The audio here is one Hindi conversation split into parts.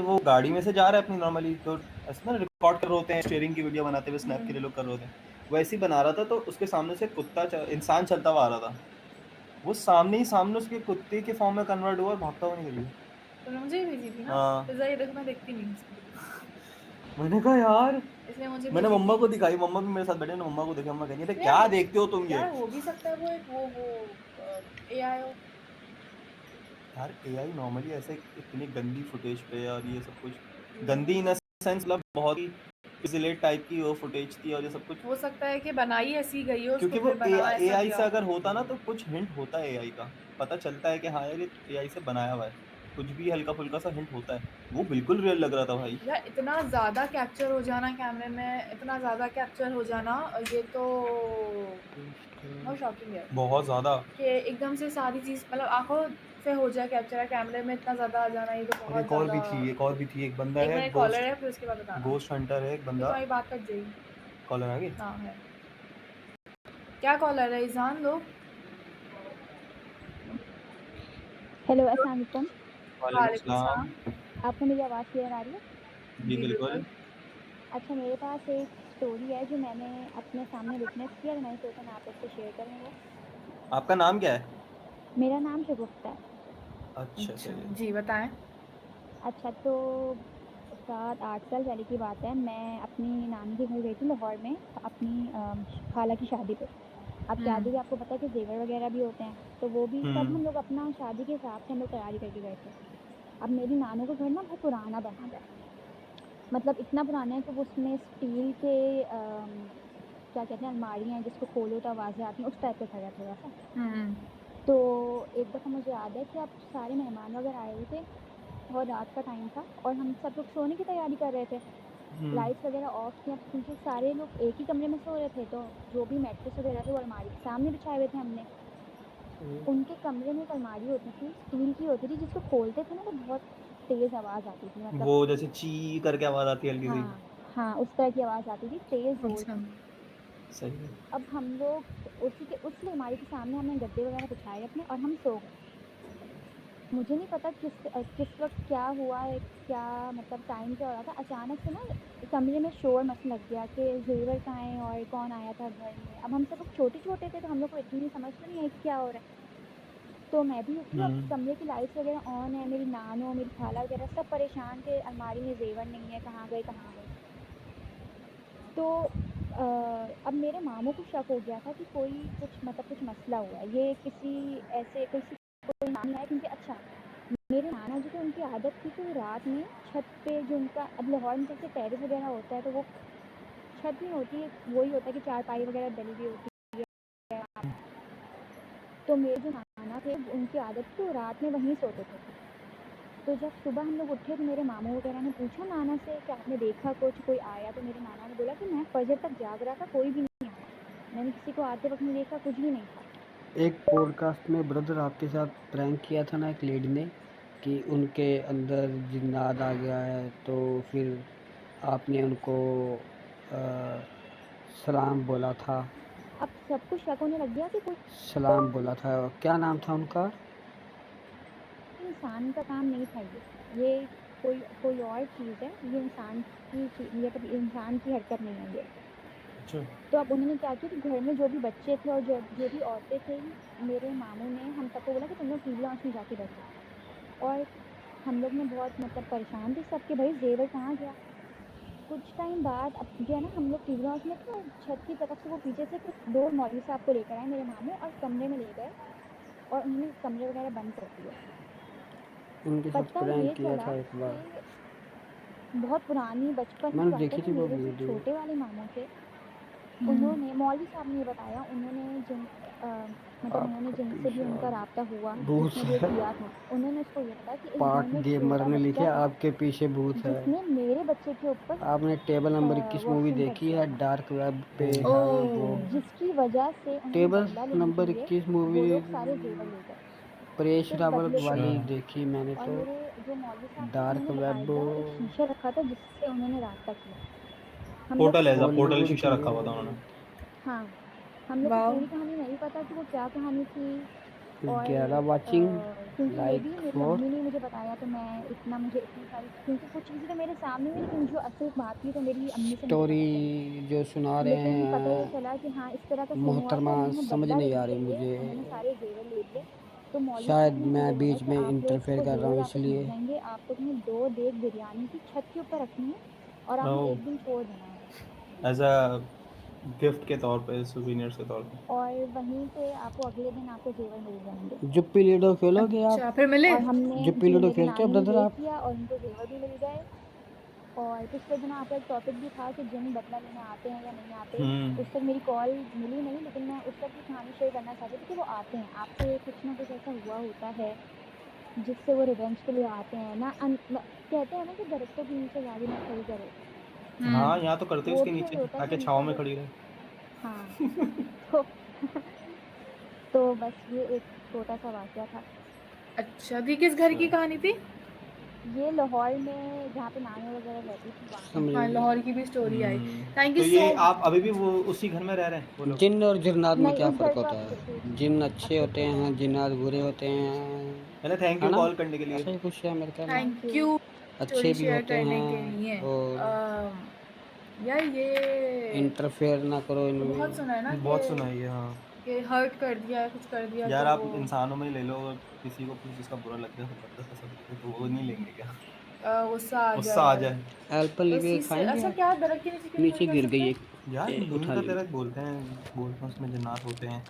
वो गाड़ी में से जा रहा है अपनी नॉर्मली, तो ऐसे ना रिकॉर्ड कर रहे होते हैं, शेयरिंग की वीडियो बनाते हुए स्नैप के लिए लोग कर रहे होते हैं, वैसे ही बना रहा था। तो उसके सामने से इंसान चलता हुआ आ रहा था, वो सामने उसके कुत्ते के फॉर्म में कन्वर्ट हुआ और भागता हुआ निकल गया। तुमने मुझे ही भेजी थी ना? हाँ, पिज़्ज़ा ये देखो, मैं देखती नहीं उसको, मैंने कहा यार, इसलिए मुझे मैंने भेजी मम्मा थी। को दिखाई, मम्मा भी मेरे साथ बैठे ने, मम्मा को देखा, मम्मा कहती है तो क्या यार देखते हो तुम ये। यार हो भी सकता है वो एक एआई हो। यार एआई नॉर्मली ऐसे इतनी गंदी फुटेज पे और ये सब कुछ हम्म, गंदी इन सेंस, मतलब बहुत ही पिक्सेलेट टाइप की वो फुटेज थी और ये सब कुछ। हो सकता है कि बनाई ऐसी गई हो, उसको क्योंकि वो फिर बना ऐसा एआई दिया से हो। अगर होता ना तो कुछ हिंट होता है एआई का, पता चलता है कि हाँ यार ये एआई से बनाया हुआ है, कुछ भी हल्का फुल्का सा हिंट होता है। वो बिल्कुल रियल लग रहा था भाई। यार इतना ज़्यादा कैप्चर हो जाना कैमरे में, इतना ज़्यादा कैप्चर हो जाना, ये तो बहुत शॉकिंग है बहुत ज्यादा। कि एकदम से सारी चीज़ मतलब आँखों से हो जाए कैप्चर, कैमरे में इतना ज़्यादा आ जाना, ये तो और बहुत एक और ज़्यादा। भी थी, एक बंदा एक है, मिनट कॉलर है, फिर उसके बाद बताना। गोस्ट हंटर है एक फिर बंदा। तुम्हारी बात कट जाएगी। कॉलर आ गई। हाँ है। क्या कॉलर है, ईज़ान लो। हेलो, अस्सलाम वालेकुम। वालेकुम वालेकुम सलाम। सलाम। आपको मेरी आवाज़ क्लियर आ रही है? जी जी बिल्कुल। बिल्कुल। अच्छा, मेरे पास एक स्टोरी है जो मैंने अपने सामने विटनेस किया, तो मैंने सोचा मैं आप लोग से शेयर करूँ वो। आपका नाम क्या है? मेरा नाम शगुफ्ता है। अच्छा अच्छा, सही है। जी बताएँ। अच्छा, तो 7-8 साल पहले की बात है। मैं अपनी नानी के घर गई थी लाहौर में अपनी खाला की शादी पे। अब शादी हुँ, में आपको पता है कि ज़ेवर वगैरह भी होते हैं, तो वो भी सब हम्म। हम लोग अपना शादी के हिसाब से हम लोग तैयारी करके गए थे। अब मेरी नानू का घर ना बहुत पुराना बना हुआ है। मतलब इतना पुराना है कि वो उसमें स्टील के क्या कहते हैं, अलमारियाँ हैं जिसको खोलो तो आवाज़ें आती हैं, उस टाइप का घर है थोड़ा-सा। हुँ, तो एक दफ़ा मुझे याद है कि अब सारे मेहमान वगैरह आए हुए थे और रात का टाइम था और हम सब लोग सोने की तैयारी कर रहे थे। हम्म। लाइट्स वगैरह ऑफ थी, अब क्योंकि सारे लोग एक ही कमरे में सो रहे थे, तो जो भी मैट्रेस वगैरह थे वो अलमारी के सामने बिछाए हुए थे हमने। उनके कमरे में एक अलमारी होती थी, स्टील की होती थी, जिसको खोलते थे ना तो बहुत तेज़ आवाज़ आती थी, मतलब वो जैसे ची करके आवाज आती है हल्की सी। हाँ, हाँ, उस तरह की आवाज़ आती थी, तेज़ ज़ोर अच्छा। की। सही है। अब हम लोग उस अलमारी के सामने हमने गद्दे वगैरह बिछाए अपने और हम सो गए। मुझे नहीं पता किस वक़्त क्या हुआ है, क्या मतलब टाइम क्या हो रहा था, अचानक से ना कमरे में शोर मचने लग गया कि ज़ेवर कहाँ है और कौन आया था घर में। अब हम सब लोग छोटे-छोटे थे, तो हम लोग को इतनी समझ तो नहीं आई कि क्या हो रहा है। तो मैं भी उठी, अब हम्म। कमरे की लाइट्स वगैरह ऑन है, मेरी नानो, मेरी खाला वगैरह सब परेशान थे, अलमारी में ज़ेवर नहीं है, कहाँ गए, कहाँ गए? तो अब मेरे मामू को शक हो गया था कि कोई कुछ मतलब कुछ मसला हुआ है, ये किसी ऐसे कोई नानी आया, क्योंकि अच्छा मेरे नाना जी थे, उनकी आदत थी कि वो रात में छत पे जो उनका अब लाहौर में जैसे टेरेस वगैरह होता है, तो वो छत नहीं होती है, वही होता है कि चारपाई वगैरह डली हुई होती है। तो मेरे जो नाना थे उनकी आदत थी, वो रात में वहीं सोते थे। तो जब सुबह हम लोग उठे तो मेरे मामू वगैरह ने पूछा नाना से कि आपने देखा कुछ, कोई आया? तो मेरे नाना ने बोला कि मैं फजर तक जाग रहा था, कोई भी नहीं आया, मैंने किसी को आते वक्त नहीं देखा, कुछ भी नहीं था। एक पॉडकास्ट में ब्रदर आपके साथ प्रैंक किया था ना एक लेडी ने कि उनके अंदर जिन्नात आ गया है, तो फिर आपने उनको सलाम बोला था। अब सबको शक होने लग गया कि कोई सलाम बोला था, क्या नाम था उनका? इंसान का काम नहीं था ये कोई और चीज़ है, ये इंसान की ये कभी इंसान की हरकत नहीं है ये। अच्छा। तो अब उन्होंने क्या किया कि घर में जो भी बच्चे थे और जो भी औरतें थी, मेरे मामू ने हम सबको बोला कि तुम लोग टीवी लाउंज में जाके बैठो। और हम लोग ने बहुत मतलब परेशान थे सब कि भाई ज़ेवर कहाँ गया? कुछ टाइम बाद अब जो है ना, हम लोग टीवी हाउस में थे और छत की तरफ से वो पीछे से कुछ 2 मौलवी साहब को लेकर आए मेरे मामू और कमरे में ले गए और उन्होंने कमरे वगैरह बंद कर दिए। उनके साथ पता प्रैंक ये किया चला था एक बार, कि बहुत पुरानी बचपन की मैंने बात है देखी कि थी वो मेरे जो वीडियो। छोटे वाले मामू थे, हुँ, उन्होंने मौलवी साहब ने ये बताया, उन्होंने मतलब उन्होंने आपका जिनसे भी पीछे उनका राब्ता हुआ, भूत जिसने भी ये है। किया था, उन्होंने उसको ये बताया कि इस घर पाक में एक गेमर छोटा ने लिखे बच्चा था, आपके पीछे भूत है। जिसने मेरे बच्चे के ऊपर आपने टेबल नंबर 21 मूवी वॉशरूम कर देखी दिया है? था, डार्क वेब पे है वो। ओह! जिसकी वजह से उन्होंने टेबल बदला लेने के नंबर लिए 21 वो मूवी लोग सारे ज़ेवर ले गए, परेश सिर्फ़ रावल बदले के अच्छा। वाली लिए। देखी मैंने और तो। मेरे जो मौलवी साहब थे डार्क उन्होंने वेब बाकायदा एक शीशा रखा था जिससे उन्होंने रास्ता किया। हम लोग को पोर्टल ऐसा पूरी पोर्टल हॉलीवुड शीशा की रखा है। हुआ था उन्होंने। हाँ, हम लोग को वाओ! पूरी कहानी नहीं पता कि वो क्या कहानी थी, और 11 वाचिंग क्योंकि ये लाइक भी मेरी 4 अम्मी ने मुझे बताया तो मैं मुझे इतनी सारी क्योंकि कुछ चीज़ें तो मेरे सामने हुई लेकिन जो असल बात थी तो मेरी अम्मी से मुझे पता चली। स्टोरी जो सुना रहे लेकिन पता ये हैं चला कि हाँ, इस तरह का सीन हुआ मोहतरमा तो उन्होंने समझ बदला नहीं आ लेने रही के लिए मुझे, उन्होंने सारे ज़ेवर ले लिए। तो मौलवी शायद साहब ने मैं मुझे बोला बीच कि में आप लोग इंटरफेयर को कर रहा ज़ेवर हूँ आपस में इसलिए। देंगे, आप लोगों ने 2 देग बिरयानी की छत के ऊपर रखनी है और आपने ओह 1 दिन छोड़ देना है। एज अ गिफ्ट के तौर पे, सुवीनियर्स के तौर पे। और वहीं से आपको अगले दिन आपको ज़ेवर मिल जाएँगे। जुप्पी लूडो खेलोगे आप? अच्छा, फिर मिले? और हमने जुप्पी जी, लूडो मेरी खेलते हो नानी ने ब्रदर ये आप? किया और उनको ज़ेवर भी मिल गए। और पिछले दिनों आपका एक टॉपिक भी था कि जिन बदला लेने आते हैं या नहीं आते। उस तक मेरी कॉल मिली नहीं लेकिन मैं उस वक़्त की कहानी शेयर करना चाहती थी कि वो आते हैं, आपसे कुछ ना कुछ ऐसा हुआ होता है, जिससे वो रिवेंज के लिए आते हैं ना कहते हैं ना कि दरख्तों के नीचे गाड़ी मत खड़ी करो, हाँ, हुँ। यहाँ तो करते हैं वो उसके भी यही नीचे, होता है कि आके उनका छाँव में वो खड़ी रहे। हाँ, तो तो बस ये एक छोटा-सा वाक़या था। अच्छा, तो ये किस घर की अच्छा। कहानी थी? ये लाहौर में जहाँ पे नानी वग़ैरह रहती थी वहाँ की। समझ हाँ, गया। लाहौर की भी स्टोरी आई। थैंक यू तो सो ये आप मच। अभी भी अच्छा। वो उसी घर में रह रहे हैं वो लोग? जिन्न और जिन्नात में नहीं, क्या उस घर फ़र्क को होता अब है? शिफ्ट जिन्न अब अच्छे शिफ्ट होते हो गए हैं, हैं। जिन्नात बुरे होते हैं, पहले थैंक है यू ना? कॉल करने के लिए। ऐसा ही कुछ है मेरे ख्याल में। Thank thank you. यू अच्छे स्टोरी भी शेयर होते करने के लिए। हैं और यार ये इंटरफेयर ना करो बहुत इनमें। सुना है ना बहुत सुना है ये, हाँ। कि हर्ट कर दिया है, कुछ कर दिया यार तो आप वो इंसानों में ही ले लो, अगर किसी को किसी चीज़ का बुरा लग जाए, लग जाता है सभी को, तो वो नहीं लेंगे क्या? गुस्सा आ गुस्सा आ जाए। जाए। एप्पल उस भी चीज़ से खाएँगे अच्छा आप? क्या दरख्त के नीचे क्यों नहीं खड़ी नीचे कर गिर गई सकते? एक, यार नीम उठा का ली। दरख्त बोलते हैं उसमें जिन्नात होते हैं,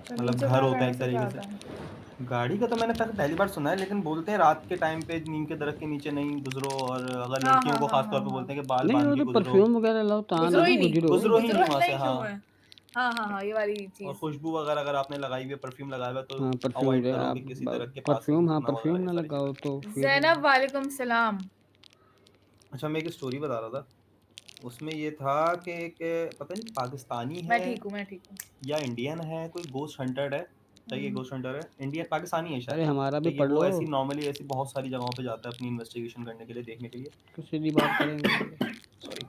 तो मतलब नीचे घर खड़ा होता है करने एक से क्या तरीके से। होता है? गाड़ी का तो मैंने पहली बार सुना है, लेकिन बोलते हैं रात के टाइम पे नीम के दरख्त के नीचे नहीं गुजरो, और अगर हाँ, लड़कियों हाँ, को हाँ, खास तौर हाँ, पे हाँ। बोलते हैं कि बाल नहीं बांध वो के तो गुजरो। परफ्यूम वगैरह लाओ ताना गुज़रो ना ही नहीं, गुजरो। गुजरो ही गुज़रो नहीं ही वहाँ से, नहीं क्यों हाँ। है? हाँ, हाँ, हाँ, ये वाली और चीज़। खुशबू वगैरह अगर आपने लगाई हुई है, परफ्यूम लगाया हुआ है, तो हाँ, परफ्यूम अवॉइड वगैरह करो आप कि किसी दरख्त के पास परफ्यूम, हाँ, रुकना परफ्यूम वगैरह, ये ना सारी लगाओ चीज़ें। तो फिर ज़ैनब वालेकुम सलाम। अच्छा, मैं एक स्टोरी बता रहा था, उसमें ये था कि एक पता नहीं पाकिस्तानी मैं है ठीक हूँ, मैं ठीक हूँ। या इंडियन है, कोई गोस्ट हंटर है, सही है, हुँ। गोस्ट हंटर है, इंडिया पाकिस्तानी है शायद। अरे हमारा तो भी ये पढ़ वो लो, ऐसी नॉर्मली ऐसी बहुत सारी जगहों पे जाता है अपनी इन्वेस्टिगेशन करने के लिए, देखने के लिए। तो सीधी बात करेंगे, सॉरी।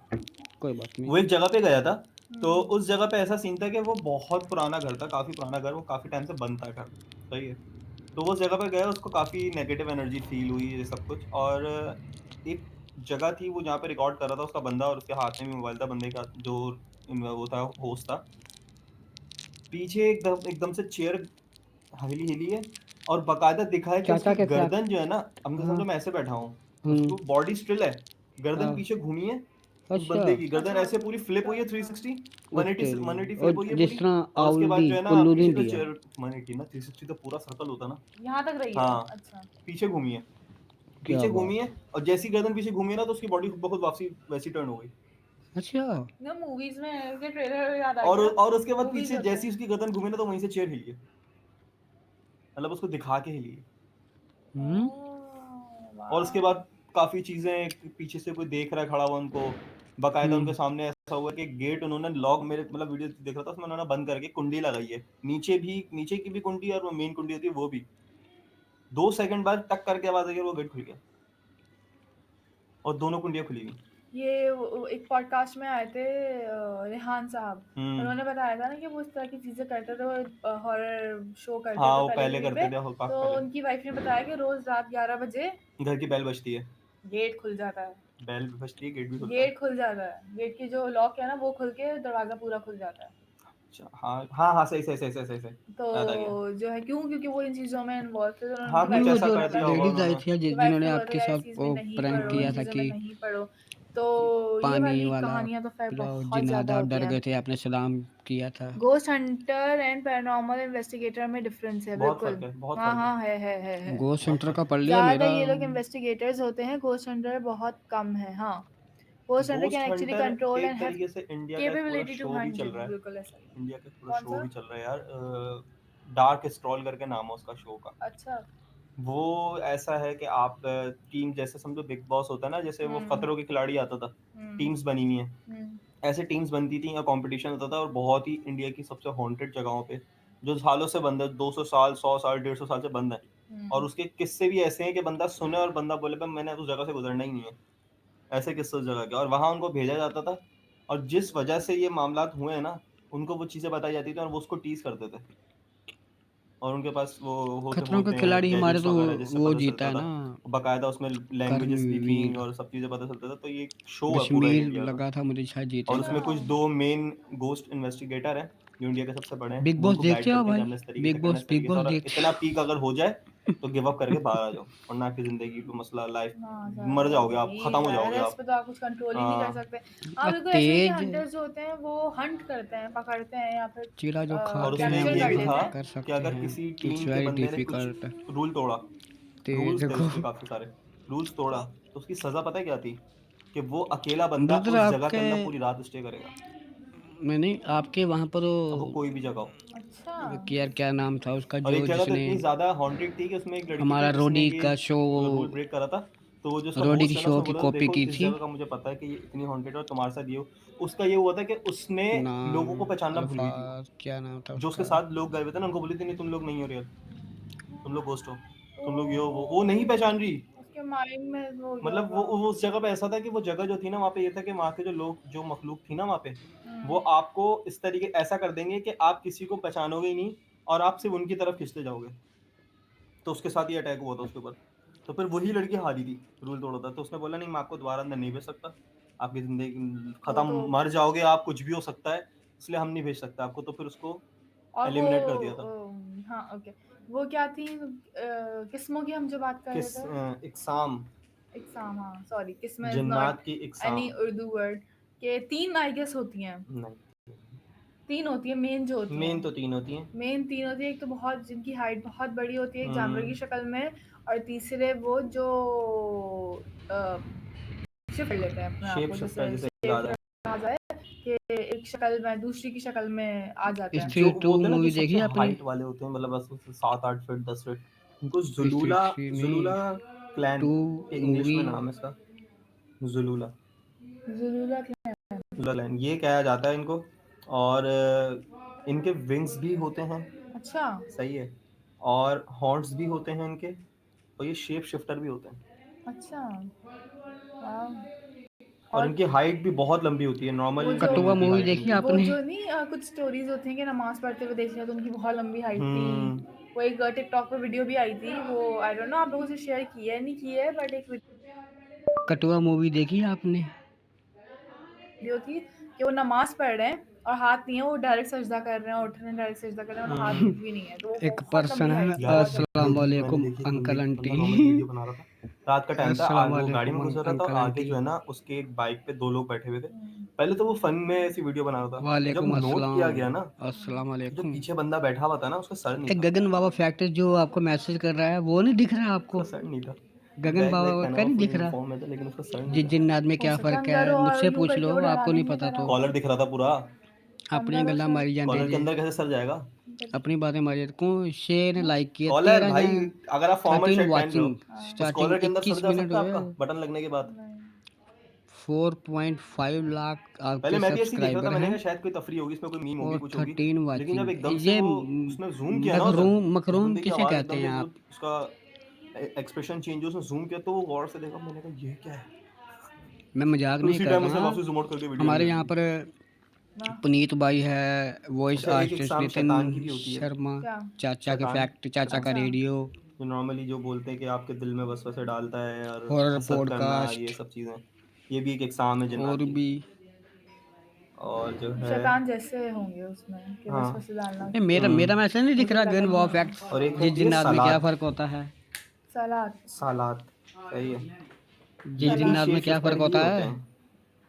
कोई बात नहीं। वो एक जगह पे गया था, तो हुँ। उस जगह पे ऐसा सीन था कि वो बहुत पुराना घर था, काफ़ी पुराना घर, वो काफ़ी टाइम से बंद था घर, सही है। तो वो उस जगह पे गया, उसको काफ़ी नेगेटिव एनर्जी फ़ील हुई, ये सब कुछ। और एक जगह थी वो जहाँ पे रिकॉर्ड कर रहा था उसका बंदा, और उसके हाथ में भी मोबाइल था, बंदे का जो वो था, होस्ट था। पीछे एकदम से चेयर हिली है, और बाकायदा दिखा है कि चाचा उसकी के साथ, गर्दन जो है ना, अब हाँ, समझो मैं ऐसे बैठा हूँ, हुँ, उसको बॉडी स्टिल है, गर्दन हाँ, पीछे घूमी है, उस अच्छा, बंदे की गर्दन अच्छा, ऐसे अच्छा, पूरी फ्लिप अच्छा, हुई है, अच्छा। 360, ओ 180 तेरी, 180 फ्लिप और हुई है जिस पूरी। तरह और उसके बाद आउलदी जो है ना उल्लू नहीं पीछे से दिया। चेयर 180 ना, 360 तो पूरा सर्कल होता ना। यहाँ तक रही है? हाँ, अच्छा। पीछे घूमी है, क्या पीछे घूमी बात है, है! और जैसी गर्दन पीछे घूमी है ना, तो उसकी बॉडी खुद ब खुद वापसी वैसी टर्न हो गई। अच्छा, ना मूवीज़ में इसके ट्रेलर याद आ और गया। उसके बाद मूवीज़ पीछे होते जैसी हैं। उसकी गर्दन घूमी ना, तो वहीं से चेयर हिली है, मतलब उसको दिखा के हिली है। हुँ, ओह! और उसके वाओ! बाद काफ़ी चीज़ें, पीछे से कोई देख रहा है खड़ा हुआ उनको, बाकायदा उनके हुँ, सामने ऐसा हुआ कि गेट उन्होंने लॉक, मेरे मतलब वीडियो देख रहा था उसमें, उन्होंने बंद करके कुंडी लगाई है। नीचे की भी कुंडी, और वो मेन कुंडी होती है वो भी। 2 सेकंड बाद टक करके आवाज़ आई और वो गेट खुल गया, और दोनों कुंडियाँ खुली हुई। ये वो एक पॉडकास्ट में आए थे रेहान साहब। हुँ। उन्होंने बताया था ना कि वो इस तरह की चीज़ें करते थे, वो हॉरर शो करते हाँ, थे वो पहले पहले टीवी पे। करते थे, हो काफ़ी तो पहले। उनकी वाइफ़ ने बताया कि रोज़ रात 11 बजे घर की बेल बजती है, गेट खुल जाता है। बेल भी बजती है, गेट भी खुलता है। गेट खुल जाता है। गेट की जो लॉक है ना वो खुल के दरवाज़ा पूरा खुल जाता है। अच्छा, हाँ, हाँ, हाँ, सही, तो याद आ गया। जो है क्यों? क्योंकि वो इन चीज़ों में इन्वॉल्व थे, तो उन्होंने हाँ, उनकी नहीं कुछ वाइफ़ वो को ऐसा जो कर समझाया था। दिया होगा लेडीज़ आई उन्होंने। थी उनकी वाइफ़ जिन्होंने को बोला था आपके यार इस साथ चीज़ में वो नहीं प्रैंक पढ़ो, इन किया था चीज़ों में कि नहीं पढ़ो। तो ये पानी वाली वाला कहानियाँ तो ख़ैर पिलाओ, बहुत जिन्नात ज़्यादा आप होती डर हैं। गए थे, आपने सलाम किया था। Ghost Hunter and paranormal investigator में डिफरेंस है, बहुत बिल्कुल। फ़र्क है, बहुत हाँ, फ़र्क है, हाँ, है। गोस्ट बहुत सेंटर का फ़र्क है। पढ़ लिया ज़्यादातर मेरा ये लोग इन्वेस्टिगेटर्स होते हैं, घोस्ट हंटर बहुत कम है, हाँ। Ghost Hunter ghost can actually Hunter control एक एंड हैव तरीके से इंडिया का एक पूरा कैपेबिलिटी टू शो भी हंट चल जिन, रहा है। बिल्कुल ऐसा ही है। इंडिया का एक पूरा शो कौन-सा? भी चल रहा है यार, डार्क स्क्रॉल करके नाम है उसका शो का। अच्छा। वो ऐसा है कि आप टीम जैसे समझो बिग बॉस होता है ना, जैसे वो हुँ, खतरों के खिलाड़ी आता था, हुँ, टीम्स बनी हुई हैं। हुँ, ऐसे टीम्स बनती थी या कॉम्पिटिशन होता था, और बहुत ही इंडिया की सबसे हॉन्टेड जगहों पे, जो सालों से बंद है, 200 साल, 100 साल, 150 साल से बंद है। और हुँ। उसके किस्से भी ऐसे हैं कि बंदा सुने और बंदा बोले भाई मैंने उस जगह से गुज़रना ही नहीं है। ऐसे किस्से उस जगह के, और वहाँ उनको भेजा जाता था, और जिस वजह से ये मामलात हुए हैं ना, उनको वो चीज़ें बताई जाती थी और वो उसको टीज़ करते थे। और उनके पास वो खतरों का होते हैं खिलाड़ी हमारे गैजेट्स तो वगैरह, जिससे वो पता जीता चलता है था, ना, बाकायदा उसमें लैंग्वेजेस भी थी कर्णवीर। और सब चीज़ें पता चलता था। तो ये शो है पूरा इन कश्मीर इंडिया का। लगा था मुझे शायद और जीतेगा। उसमें कुछ अच्छा 2 मेन गोस्ट इन्वेस्टिगेटर हैं, जो इंडिया के सबसे बड़े हैं। बिग वो बॉस उनको गाइड देखते हो करते हैं कि भाई? हमने इस तरीके से करना है, इस बिग तरीके से, बॉस और देखते इतना पीक अगर हो जाए तो गिव अप करके बाहर आ जाओ, वरना आपकी ज़िंदगी पे मसला लाइफ हाँ मर ज़्यादा जाओगे आप, वही ख़त्म हो ज़्यादा जाओगे इस आप। पे तो आप कुछ कंट्रोल ही नहीं कर हाँ, सकते। हाँ, बिल्कुल ऐसे ही कि तेज हंटर्स जो होते हैं वो हंट करते हैं, पकड़ते हैं या फिर चिड़ा जो और खाते हैं उसमें कैप्चर ये वो कर भी लेते था हैं। कर कि सकते अगर हैं। किसी इट्स टीम के वेरी बंदे ने कुछ डिफिकल्ट। रूल तोड़ा, तेज रूल्स थे को उसके काफ़ी सारे, रूल्स तोड़ा, तो उसकी सज़ा पता है क्या थी? कि वो अकेला बंदा ब्रदर उस जगह के आपके, अंदर पूरी रात स्टे करेगा, मैंने आपके वहाँ पर अब वो वो कोई भी जगह हो। अच्छा। कि यार क्या नाम था उसका और जो एक जगह तो जिसने इतनी ज़्यादा हॉन्टेड थी कि उसमें एक लड़की थी हमारा जिसने रोडी ये का शो, रूल ब्रेक करा था। तो वो जो उसका रोडी की होस्ट है ना, शो उसने की बोला था कॉपी देखो की इस थी। जगह का मुझे पता है कि ये इतनी हॉन्टेड है और तुम्हारे साथ ये हो। उसका ये हुआ था कि उसने नाम लोगों को पहचानना भूल गई थी वो। अल्फाज, क्या नाम था जो उसके उसका? साथ लोग गए हुए थे ना, उनको बोली थी नहीं तुम लोग नहीं हो रियल, तुम लोग घोस्ट हो, तुम लोग ये हो वो नहीं पहचान रही। उसके माइंड में वो हो गया मतलब होगा। वो उस जगह पे ऐसा था कि वो जगह जो थी ना वहाँ पे ये था कि वहाँ के जो लोग जो मखलूक थी ना वहाँ पे, वो हम्म। आपको इस तरीके ऐसा कर देंगे कि आप किसी को पहचानोगे ही नहीं और आप सिर्फ उनकी तरफ खिंचते जाओगे। तो उसके साथ ही अटैक हुआ था उसके ऊपर। तो फिर वही लड़की हारी थी, रूल तोड़ा था। तो उसने बोला नहीं मैं आपको दोबारा अंदर नहीं भेज सकता, आपकी ज़िंदगी वो ख़त्म, तो मर जाओगे आप, कुछ भी हो सकता है, इसलिए हम नहीं भेज सकते आपको। तो फिर उसको और वो एलिमिनेट कर दिया था। हाँ ओके। वो क्या थी किस्मों की हम जो बात कर रहे किस थे। इकसाम, इकसाम, हाँ सॉरी, किस्में इज नॉट जन्नात की एनी इकसाम। उर्दू वर्ड। के 3 आई गेस होती हैं। नहीं, 3 होती है मेन जो होती हैं। मेन तो 3 होती हैं। मेन 3 होती है, एक तो बहुत जिनकी हाइट बहुत बड़ी होती है एक जानवर की हम्म, शक्ल में, और तीसरे वो जो शिफ्ट कर लेते हैं अपने आप शेप को, शिफ्टर जैसे जिसे शेप याद है। कहा जाए कि एक शक्ल में दूसरी की शक्ल में आ जाते हैं। जो स्त्री वो टू होते हैं ना जो मूवी सबसे देखी आपने? हाइट वाले होते हैं, मतलब बस 7-8 फीट 10 फीट, उनको स्त्री जुलूला, थ्री जुलूला नहीं, क्लैन टू ये इंग्लिश मूवी। में नाम है इसका, जुलूला, जुलूला क्या है? जुलूला क्लैन ये कहा जाता है इनको। और इनके विंग्स भी होते हैं, अच्छा। सही है, और हॉर्न्स भी होते हैं इनके, और ये शेप शिफ्टर भी होते हैं। अच्छा। वाह। और और इनकी हाइट भी बहुत लंबी होती है, वो नॉर्मल जो नहीं कटुआ होती मूवी हाइट देखी इनकी। वो आपने? जो नहीं कुछ स्टोरीज होती हैं कि नमाज पढ़ते हुए देख लिया तो उनकी बहुत लंबी हाइट थी। हम्म, वो एक टिकटॉक पे वीडियो भी आई थी, वो आई डोंट नो आप लोगों से शेयर की है नहीं की है, बट एक कटुआ मूवी देखी आपने? वीडियो थी कि वो नमाज पढ़ रहे हैं और हाथ नहीं है, वो डायरेक्ट सजदा कर रहे हैं, उठ रहे हैं डायरेक्ट सजदा कर रहे हैं और हाथ हम्म। भी नहीं है, तो वो एक बहुत पर्सन लंबी है, हाइट थी, यार एक बहुत ज़्यादा। वीडियो अस्सलाम थी मैंने वालेकुम देखी, एक अंकल बंदा नॉर्मली वीडियो आंटी। बना रहा था, रात का टाइम था, अस्सलाम वो गाड़ी में वालेकुम गुजर रहा था, अंकल आगे आंटी। जो है ना उसके एक बाइक पे 2 लोग बैठे हुए थे। हुँ। पहले तो वो फन में ऐसी वीडियो बना रहा था, जब वालेकुम नोट किया अस्सलाम। गया ना अस्सलाम कि जो वालेकुम। पीछे बंदा बैठा हुआ था ना उसका सर नहीं एक था, गगन बाबा फैक्टर जो आपको मैसेज कर रहा है वो नहीं दिख रहा उसका आपको? सर नहीं था। वो गगन बैग बाबा वैग का पहना क्या हुआ नहीं फुल दिख रहा? यूनिफॉर्म में था, लेकिन उसका सर नहीं था। जिन्नात में हो क्या सकता है फ़र्क अंदर है हो और मुझसे यूँ पूछ करके लो, वो डरा आपको नहीं देता पता रहा तो। हो। कॉलर दिख रहा था पूरा, अपनी अंदर हो गल्ला शायद। मारी जाने कॉलर के दे। अंदर कैसे सर जाएगा? अपनी बातें मारी कौन शेर ने हाँ, लाइक किया कॉलर 13 भाई, जन। अगर आप फॉर्मल 13 शर्ट पहन रहे वाचिंग। हो हाँ। उस स्टार्टिंग कॉलर के अंदर सर 21 जा मिनट सकता है हुए। आपका बटन लगने के बाद? नहीं। 4.5 लाख पहले आपके मैं भी ऐसे ही देख रहा था, सब्सक्राइबर मैंने हैं कहा शायद कोई तफरीह होगी, इसमें कोई मीम होगी, और कुछ होगी। 13 लेकिन जब वाचिंग। एकदम से ये वो उसने जूम किया ना उधर, मखरूम उस मखरूम बंदे की किसे आवाज़ कहते एकदम हैं से जो आप? उसका एक्सप्रेशन चेंज हुआ, उसने जूम किया तो वो गौर से देखा, मैंने कहा ये क्या है? मैं मजाक फिर नहीं उसी कर टाइम उसने रहा। वापस जूम आउट करके वीडियो हमारे एंड कर यहाँ दी। पर ना। पुनीत भाई है, वॉइस अच्छा, एक आर्टिस्ट एग्जाम नितिन शैतान की भी होती है। शर्मा, क्या? चाचा के शैतान, फैक्ट, चाचा का अच्छा। रेडियो, जो नॉर्मली जो बोलते हैं कि आपके दिल में वसवसे डालता है और हॉरर हसद करना, ये पॉडकास्ट सब चीज़ें, ये भी एक एग्जाम है जिन्नात और की। भी। और जो है, शैतान जैसे होंगे उसमें कि हाँ, वसवसे डालना। नहीं, मेरा मैसेज नहीं दिख मुझे रहा लगा गन नहीं वॉर होगा। फैक्ट्स। और एक जिस होती है जिन्नात में क्या सलात, फ़र्क होता है? सलाद। सालात, सही है। जिस ये भी सलाद। जिन्नात में शेप क्या शिफ्टर फ़र्क ही होता होते है? हैं।